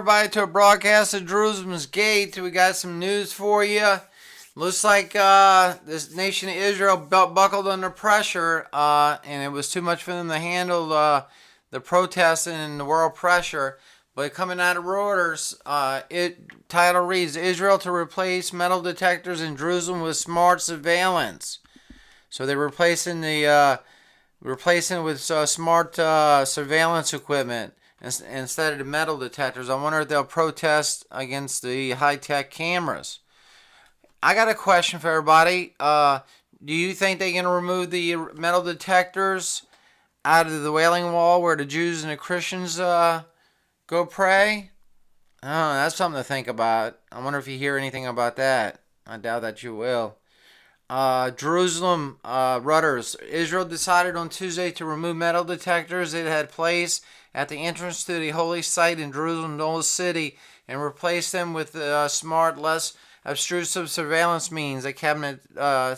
everybody, to a broadcast of Jerusalem's Gate. We got some news for you. Looks like this nation of Israel buckled under pressure, and it was too much for them to handle the protesting and the world pressure. But coming out of Reuters, title reads, Israel to replace metal detectors in Jerusalem with smart surveillance. So they're replacing it with smart surveillance equipment instead of the metal detectors. I wonder if they'll protest against the high-tech cameras. I got a question for everybody. Do you think they're going to remove the metal detectors out of the Wailing Wall where the Jews and the Christians go pray? Oh, that's something to think about. I wonder if you hear anything about that. I doubt that you will. Jerusalem, Reuters. Israel decided on Tuesday to remove metal detectors it had placed at the entrance to the holy site in Jerusalem's old city and replace them with smart, less obtrusive surveillance means, a cabinet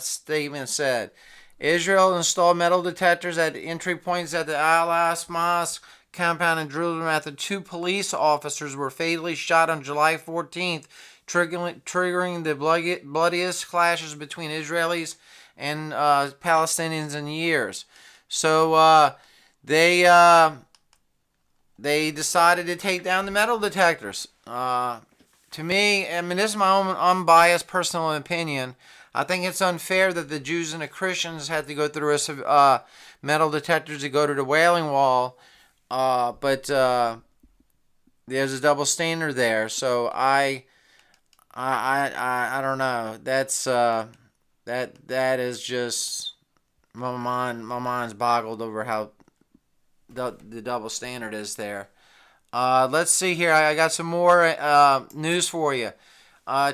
statement said. Israel installed metal detectors at entry points at the Al-Aqsa Mosque compound in Jerusalem after two police officers were fatally shot on July 14th, triggering the bloodiest clashes between Israelis and Palestinians in years. So they decided to take down the metal detectors. To me, I mean, this is my own unbiased personal opinion. I think it's unfair that the Jews and the Christians had to go through metal detectors to go to the Wailing Wall, but there's a double standard there. So I don't know. That's that is just my mind. My mind's boggled over how the double standard is there. Let's see here. I got some more news for you.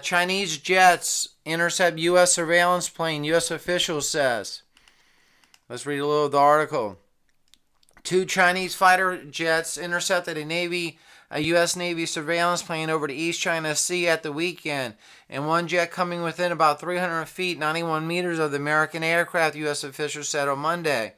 Chinese jets intercept U.S. surveillance plane, U.S. officials says. Let's read a little of the article. Two Chinese fighter jets intercepted a U.S. Navy surveillance plane over the East China Sea at the weekend, and one jet coming within about 300 feet, 91 meters of the American aircraft, U.S. officials said on Monday.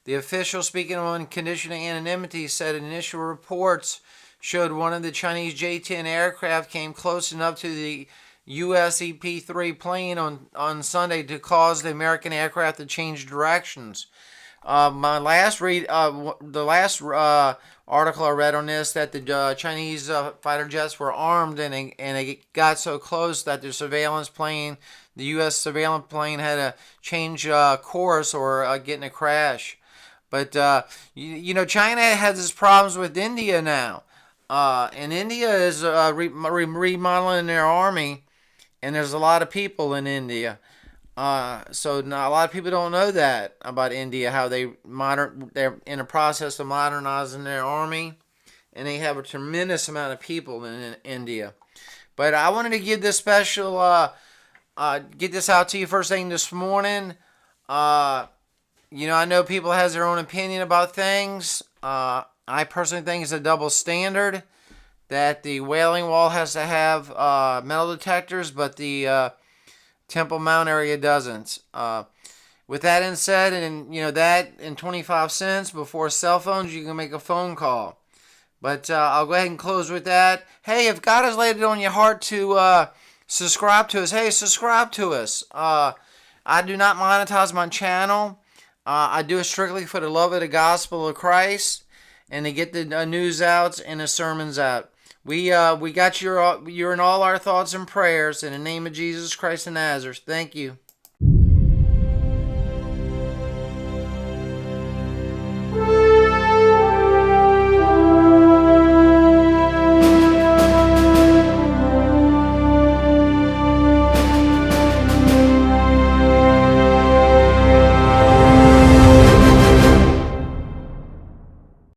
The official, speaking on condition of anonymity, said initial reports showed one of the Chinese J-10 aircraft came close enough to the U.S. EP-3 plane on Sunday to cause the American aircraft to change directions. The last article I read on this, that the Chinese fighter jets were armed and it got so close that the U.S. surveillance plane had to change course or get in a crash. But, China has its problems with India now. And India is remodeling their army, and there's a lot of people in India. So a lot of people don't know that about India, how they're in the process of modernizing their army, and they have a tremendous amount of people in India. But I wanted to give this special, get this out to you first thing this morning. I know people has their own opinion about things. I personally think it's a double standard that the Wailing Wall has to have metal detectors, but the Temple Mount area doesn't. With that in said, and that in 25 cents before cell phones, you can make a phone call. But I'll go ahead and close with that. Hey, if God has laid it on your heart to subscribe to us, hey, subscribe to us. I do not monetize my channel. I do it strictly for the love of the gospel of Christ and to get the news out and the sermons out. We got you're in all our thoughts and prayers in the name of Jesus Christ of Nazareth. Thank you.